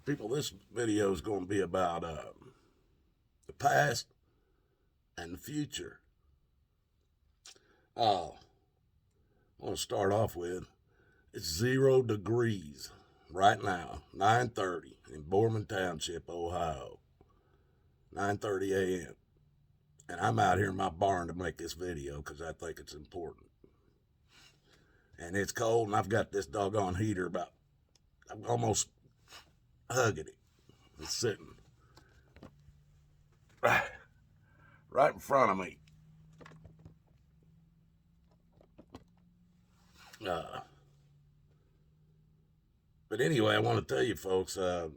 People, this video is going to be about the past and the future. I want to start off with, it's 0 degrees right now, 9:30 in Borman Township, Ohio, 9:30 a.m. And I'm out here in my barn to make this video because I think it's important. And it's cold, and I've got this doggone heater I'm almost hugging it. It's sitting right in front of me. But anyway, I want to tell you folks, I've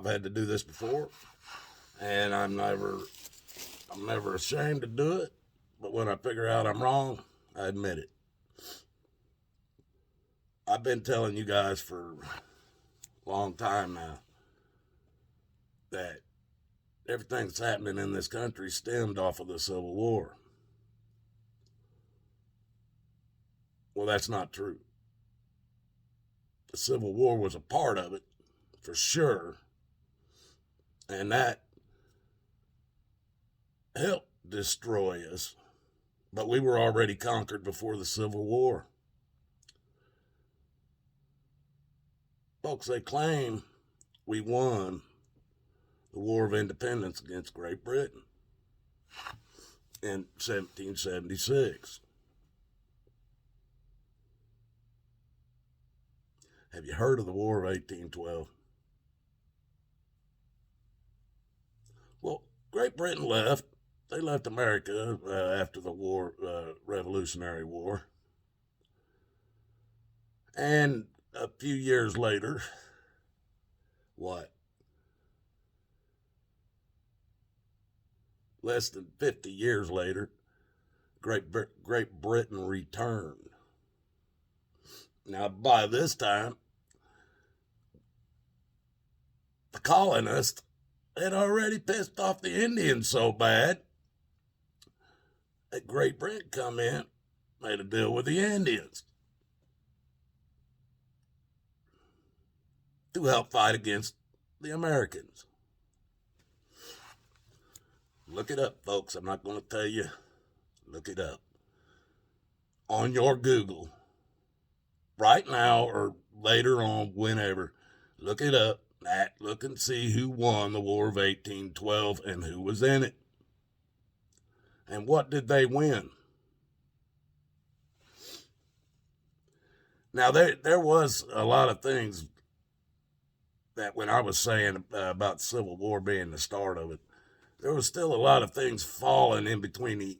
had to do this before, and I'm never ashamed to do it. But when I figure out I'm wrong, I admit it. I've been telling you guys for a long time now that everything that's happening in this country stemmed off of the Civil War. Well, that's not true. The Civil War was a part of it, for sure, and that helped destroy us, but we were already conquered before the Civil War. Folks, they claim we won the War of Independence against Great Britain in 1776. Have you heard of the War of 1812? Well, Great Britain left. They left America after the Revolutionary War. And a few years later, less than 50 years later, Great Britain returned. Now, by this time, the colonists had already pissed off the Indians so bad that Great Britain come in, made a deal with the Indians to help fight against the Americans. Look it up, folks. I'm not going to tell you. Look it up on your Google right now or later on, whenever. Look it up. Look and see who won the War of 1812 and who was in it. And what did they win? Now, there was a lot of things that when I was saying about the Civil War being the start of it, there was still a lot of things falling in between the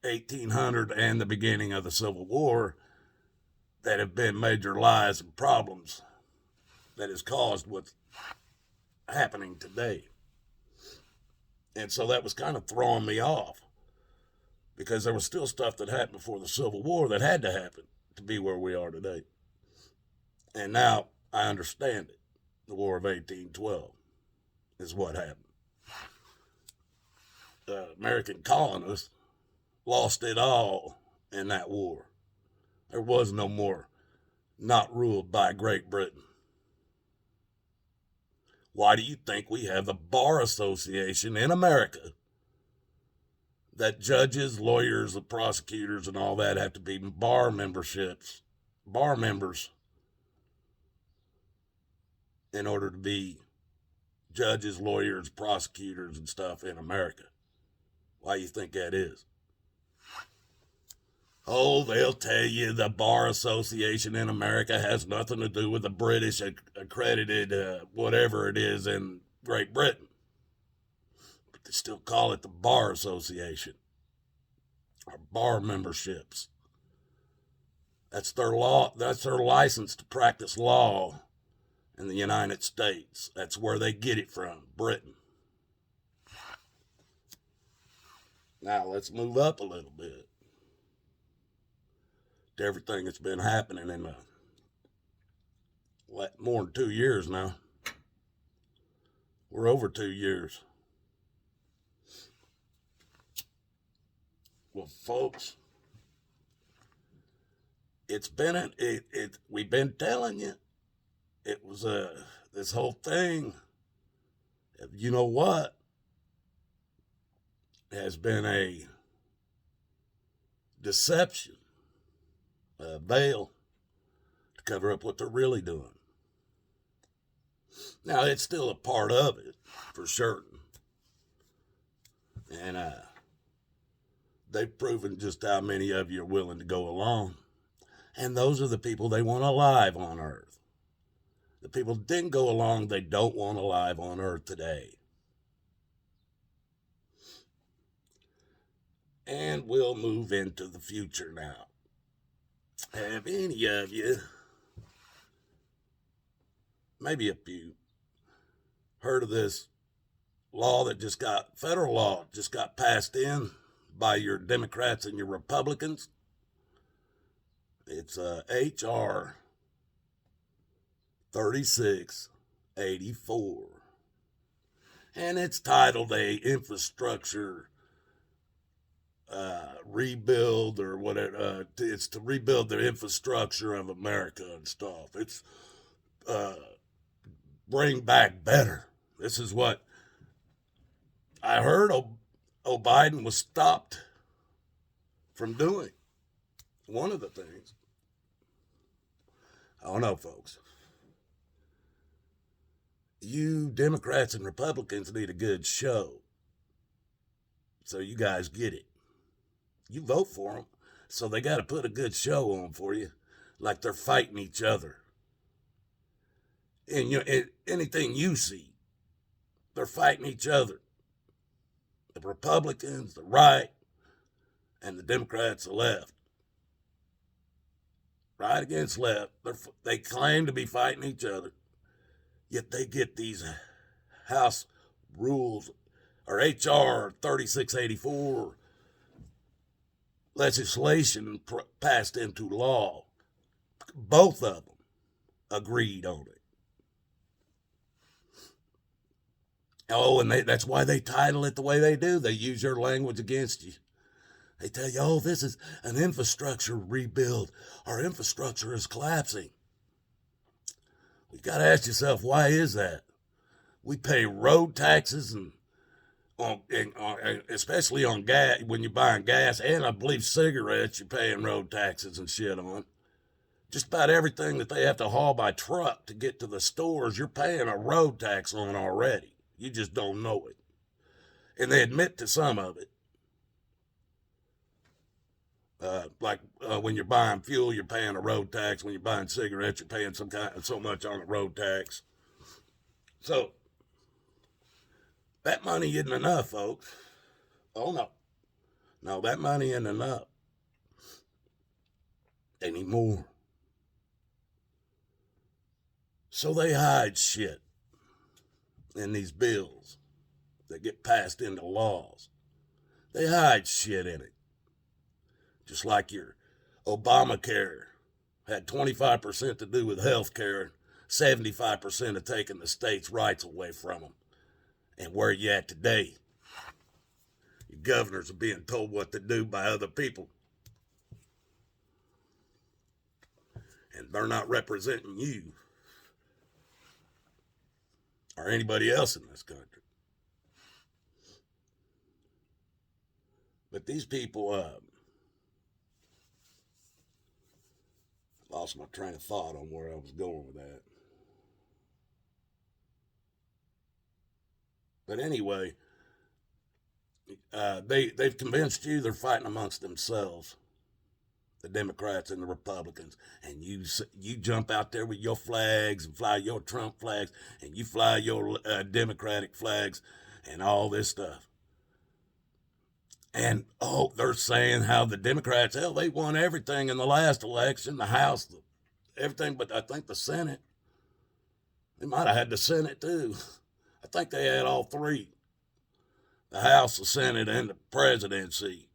1800 and the beginning of the Civil War that have been major lies and problems that has caused what's happening today. And so that was kind of throwing me off because there was still stuff that happened before the Civil War that had to happen to be where we are today. And now I understand it. The War of 1812 is what happened. The American colonists lost it all in that war. There was no more not ruled by Great Britain. Why do you think we have the Bar Association in America that judges, lawyers, and prosecutors and all that have to be bar members in order to be judges, lawyers, prosecutors, and stuff in America? Why do you think that is? Oh, they'll tell you the Bar Association in America has nothing to do with the British accredited whatever it is in Great Britain. But they still call it the Bar Association, or bar memberships. That's their law. That's their license to practice law in the United States. That's where they get it from, Britain. Now let's move up a little bit to everything that's been happening in more than 2 years now. We're over 2 years. Well, folks, we've been telling you it was this whole thing, you know what, has been a deception, a veil to cover up what they're really doing. Now, it's still a part of it, for certain. And they've proven just how many of you are willing to go along. And those are the people they want alive on Earth. The people that didn't go along, they don't want alive on Earth today. And we'll move into the future now. Have any of you, maybe a few, heard of this law that federal law just got passed in by your Democrats and your Republicans? It's H.R. 3684. And it's titled a infrastructure rebuild or whatever. It's to rebuild the infrastructure of America and stuff. It's bring back better. This is what I heard Biden was stopped from doing. One of the things. I don't know, folks. You Democrats and Republicans need a good show. So you guys get it. You vote for them, so they got to put a good show on for you, like they're fighting each other. And anything you see, they're fighting each other. The Republicans, the right, and the Democrats, the left. Right against left. They claim to be fighting each other, yet they get these House rules, or H.R. 3684 legislation passed into law. Both of them agreed on it. Oh, and that's why they title it the way they do. They use your language against you. They tell you, oh, this is an infrastructure rebuild. Our infrastructure is collapsing. You got to ask yourself, why is that? We pay road taxes and especially on gas, when you're buying gas, and I believe cigarettes, you're paying road taxes and shit on. Just about everything that they have to haul by truck to get to the stores, you're paying a road tax on already. You just don't know it. And they admit to some of it. When you're buying fuel, you're paying a road tax. When you're buying cigarettes, you're paying so much on a road tax. So that money isn't enough, folks. Oh no. No, that money isn't enough anymore. So they hide shit in these bills that get passed into laws. They hide shit in it. Just like your Obamacare had 25% to do with health care, 75% of taking the states' rights away from them. And where you at today? Your governors are being told what to do by other people. And they're not representing you or anybody else in this country. But these people, lost my train of thought on where I was going with that. But anyway, they've convinced you they're fighting amongst themselves, the Democrats and the Republicans, and you jump out there with your flags and fly your Trump flags, and you fly your Democratic flags and all this stuff. And, they're saying how the Democrats, they won everything in the last election, the House, everything, but I think the Senate. They might have had the Senate, too. I think they had all three. The House, the Senate, and the presidency.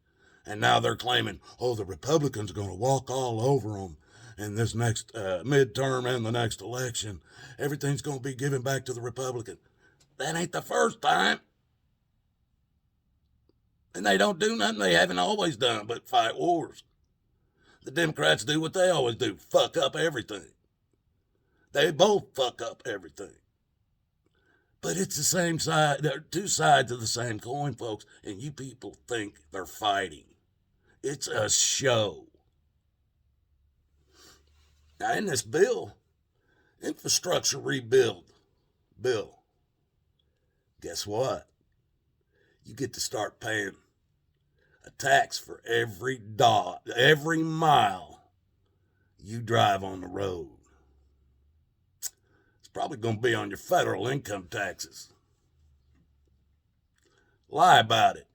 And now they're claiming, the Republicans are going to walk all over them in this next midterm and the next election. Everything's going to be given back to the Republicans. That ain't the first time. And they don't do nothing they haven't always done but fight wars. The Democrats do what they always do, fuck up everything. They both fuck up everything. But it's the same side. There are two sides of the same coin, folks, and you people think they're fighting. It's a show. Now, in this bill, infrastructure rebuild bill, guess what? You get to start paying a tax for every mile you drive on the road. It's probably going to be on your federal income taxes. Lie about it.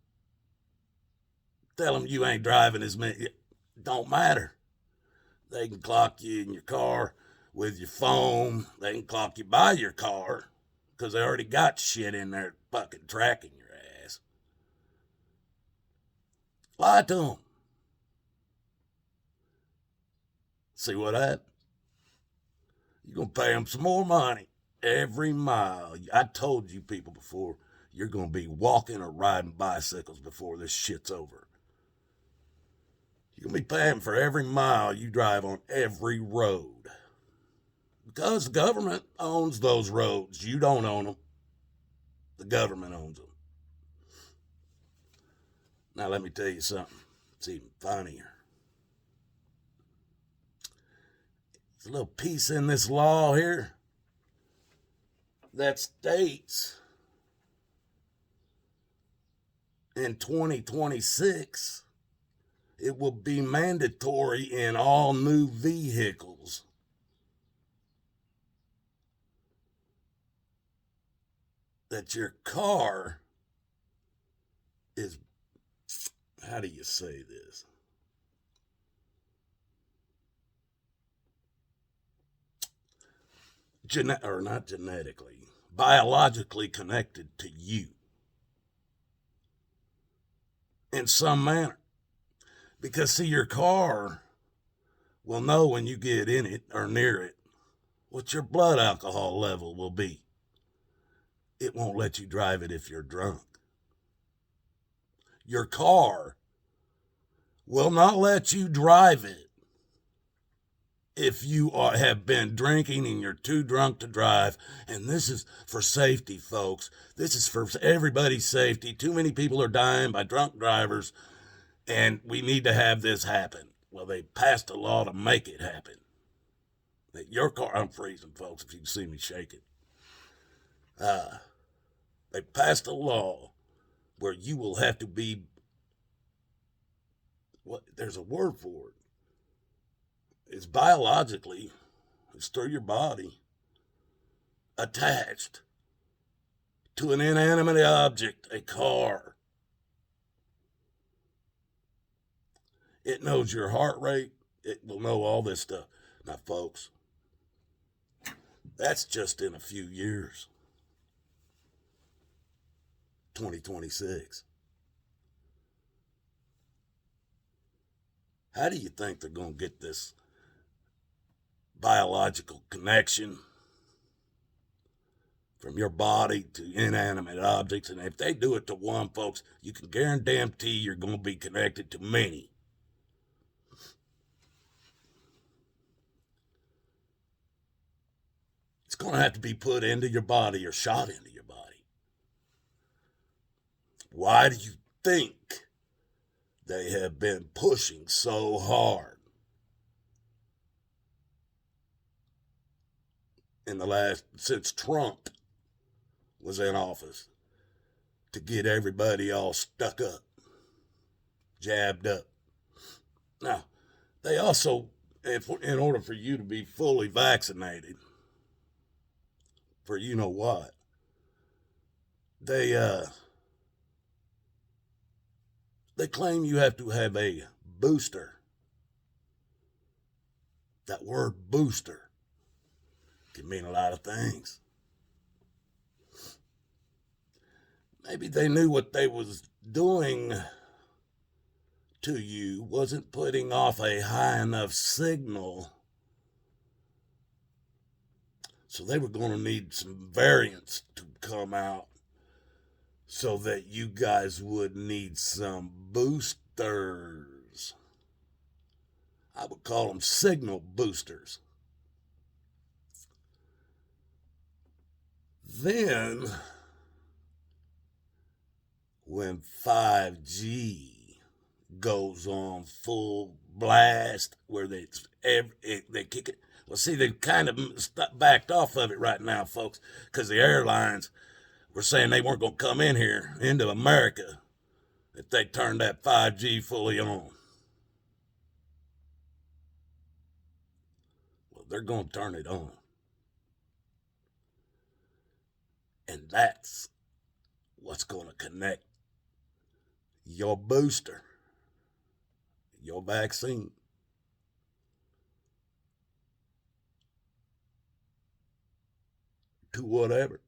Tell them you ain't driving as many. It don't matter. They can clock you in your car with your phone. They can clock you by your car because they already got shit in there fucking tracking your ass. Lie to them. See what happened? You're going to pay them some more money every mile. I told you people before, you're going to be walking or riding bicycles before this shit's over. You're going to be paying for every mile you drive on every road. Because the government owns those roads. You don't own them. The government owns them. Now let me tell you something. It's even funnier. There's a little piece in this law here that states in 2026 it will be mandatory in all new vehicles that your car is, how do you say this? Not genetically, biologically connected to you in some manner. Because, see, your car will know when you get in it or near it what your blood alcohol level will be. It won't let you drive it if you're drunk. Your car will not let you drive it if you have been drinking and you're too drunk to drive. And this is for safety, folks. This is for everybody's safety. Too many people are dying by drunk drivers, and we need to have this happen. Well, they passed a law to make it happen. That your car, I'm freezing, folks, if you can see me shaking. They passed a law where you will have to be, there's a word for it. It's biologically, it's through your body, attached to an inanimate object, a car. It knows your heart rate. It will know all this stuff. Now, folks, that's just in a few years. 2026. How do you think they're going to get this biological connection from your body to inanimate objects? And if they do it to one, folks, you can guarantee you're going to be connected to many. It's going to have to be put into your body or shot into your body. Why do you think they have been pushing so hard since Trump was in office to get everybody all stuck up, jabbed up? Now, they also, in order for you to be fully vaccinated, for you know what, they claim you have to have a booster. That word booster can mean a lot of things. Maybe they knew what they was doing to you wasn't putting off a high enough signal. So they were going to need some variants to come out so that you guys would need some boosters. I would call them signal boosters. then, when 5G goes on full blast, where they kick it. Well, see, they've kind of backed off of it right now, folks, because the airlines were saying they weren't going to come in here into America if they turned that 5G fully on. Well, they're going to turn it on. And that's what's going to connect your booster, your vaccine, to whatever.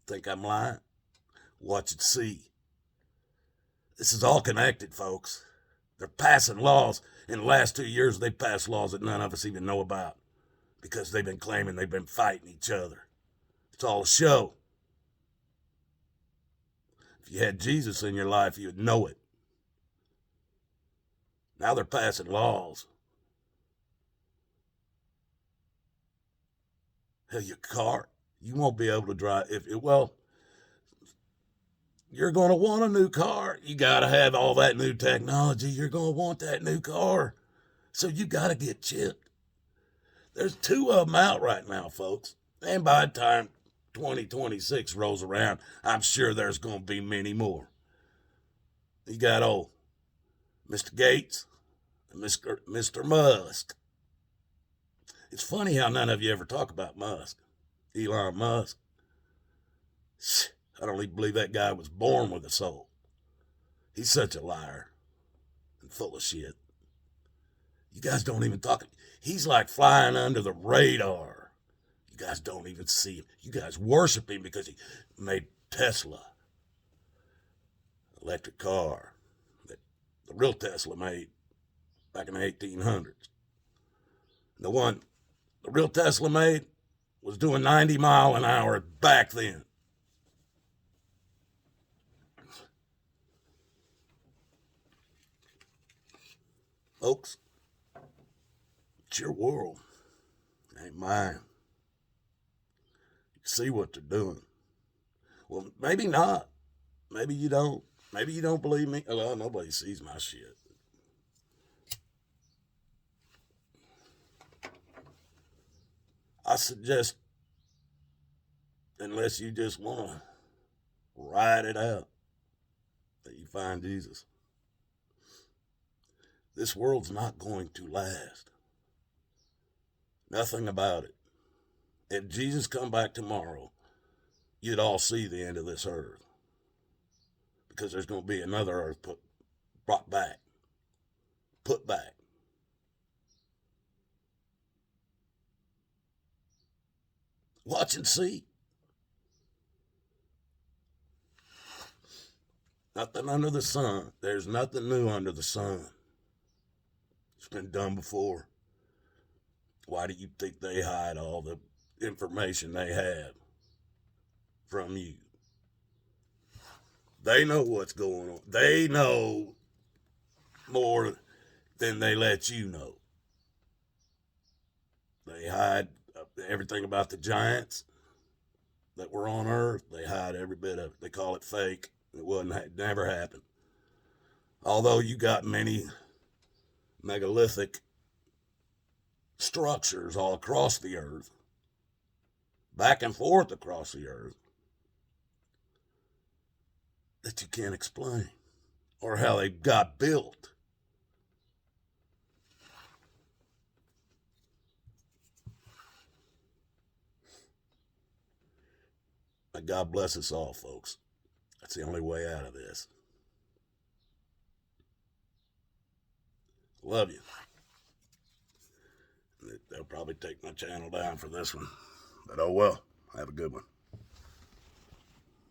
Think I'm lying? Watch and see. This is all connected, folks. They're passing laws. In the last 2 years, they passed laws that none of us even know about because they've been claiming they've been fighting each other. It's all a show. If you had Jesus in your life, you would know it. Now they're passing laws. Hell, your car, you won't be able to drive. You're going to want a new car. You got to have all that new technology. You're going to want that new car. So you got to get chipped. There's 2 of them out right now, folks. And by the time 2026 rolls around, I'm sure there's going to be many more. You got old Mr. Gates and Mr. Musk. It's funny how none of you ever talk about Musk. Elon Musk. I don't even believe that guy was born with a soul. He's such a liar and full of shit. You guys don't even talk. He's like flying under the radar. You guys don't even see him. You guys worship him because he made Tesla. Electric car that the real Tesla made back in the 1800s. The real Tesla made was doing 90 miles an hour back then. Folks, it's your world. It ain't mine. You see what they're doing. Well, maybe not. Maybe you don't. Maybe you don't believe me. Well, nobody sees my shit. I suggest, unless you just want to ride it out, that you find Jesus. This world's not going to last. Nothing about it. If Jesus come back tomorrow, you'd all see the end of this earth. Because there's going to be another earth put back. Watch and see. Nothing under the sun. There's nothing new under the sun. It's been done before. Why do you think they hide all the information they have from you? They know what's going on. They know more than they let you know. They hide everything about the giants that were on Earth. They hide every bit of it. They call it fake. It never happened. Although you got many megalithic structures all across the earth, back and forth across the earth, that you can't explain, or how they got built. But God bless us all, folks. That's the only way out of this. Love you. They'll probably take my channel down for this one. But oh well. Have a good one.